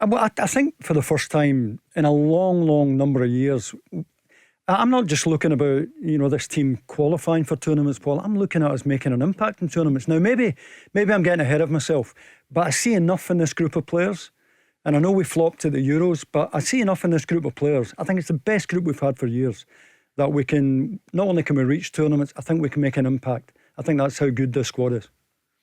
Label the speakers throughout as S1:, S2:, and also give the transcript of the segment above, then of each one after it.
S1: I think for the first time in a long number of years, I'm not just looking about, this team qualifying for tournaments, Paul. I'm looking at us making an impact in tournaments. Now, maybe I'm getting ahead of myself, but I see enough in this group of players. And I know we flopped to the Euros, but I see enough in this group of players. I think it's the best group we've had for years, that we can, not only can we reach tournaments, I think we can make an impact. I think that's how good this squad is.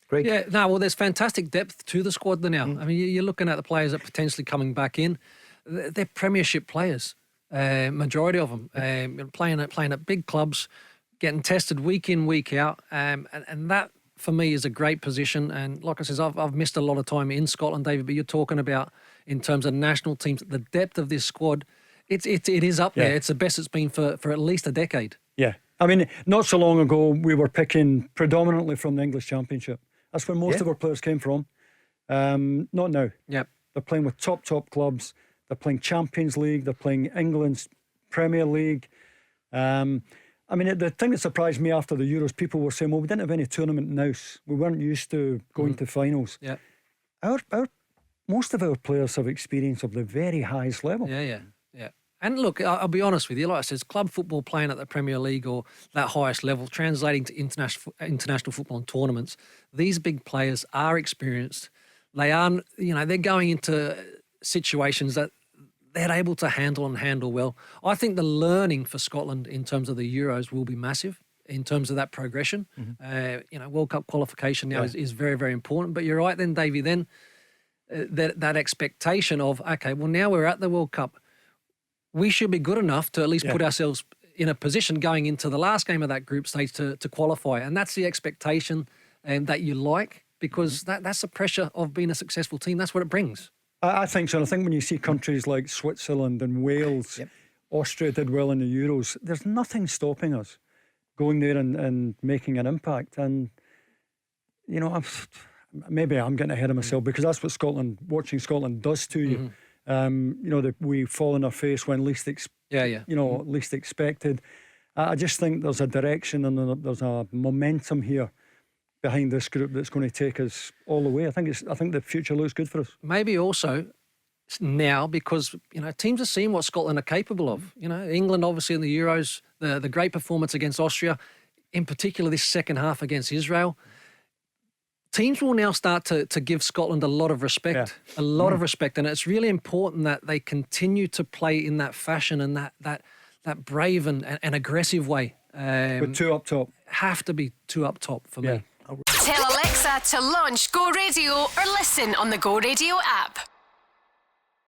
S2: Great.
S3: Yeah, no, well, there's fantastic depth to the squad now. I mean, you're looking at the players that are potentially coming back in. They're premiership players. Majority of them playing at big clubs, getting tested week in, week out, and that for me is a great position. And like I said, I've missed a lot of time in Scotland, David. But you're talking about in terms of national teams, the depth of this squad. It is up there. It's the best it's been for at least a decade.
S1: Yeah, I mean, not so long ago we were picking predominantly from the English Championship. That's where most of our players came from. Not now.
S3: Yep.
S1: They're playing with top clubs. They're playing Champions League. They're playing England's Premier League. I mean, the thing that surprised me after the Euros, people were saying, well, we didn't have any tournament nous. We weren't used to going to finals.
S3: Yeah.
S1: Most of our players have experience of the very highest level.
S3: Yeah. And look, I'll be honest with you, like I said, club football playing at the Premier League or that highest level, translating to international football and tournaments, these big players are experienced. They are, they're going into situations that they're able to handle well. I think the learning for Scotland in terms of the Euros will be massive in terms of that progression. World Cup qualification now is very, very important. But you're right then, Davey, that expectation of, okay, well, now we're at the World Cup. We should be good enough to at least put ourselves in a position going into the last game of that group stage to qualify. And that's the expectation that you like, because that's the pressure of being a successful team. That's what it brings.
S1: I think so. And I think when you see countries like Switzerland and Wales, Austria did well in the Euros, there's nothing stopping us going there and making an impact. And, maybe I'm getting ahead of myself, because that's what watching Scotland does to you. That we fall on our face when least least expected. I just think there's a direction and there's a momentum here behind this group that's going to take us all the way. I think the future looks good for us.
S3: Maybe also now, because teams are seeing what Scotland are capable of. England obviously in the Euros, the great performance against Austria, in particular this second half against Israel. Teams will now start to give Scotland a lot of respect, of respect. And it's really important that they continue to play in that fashion and that brave and aggressive way.
S1: With two up top.
S3: Have to be two up top for me.
S4: Tell Alexa to launch Go Radio or listen on the Go Radio app.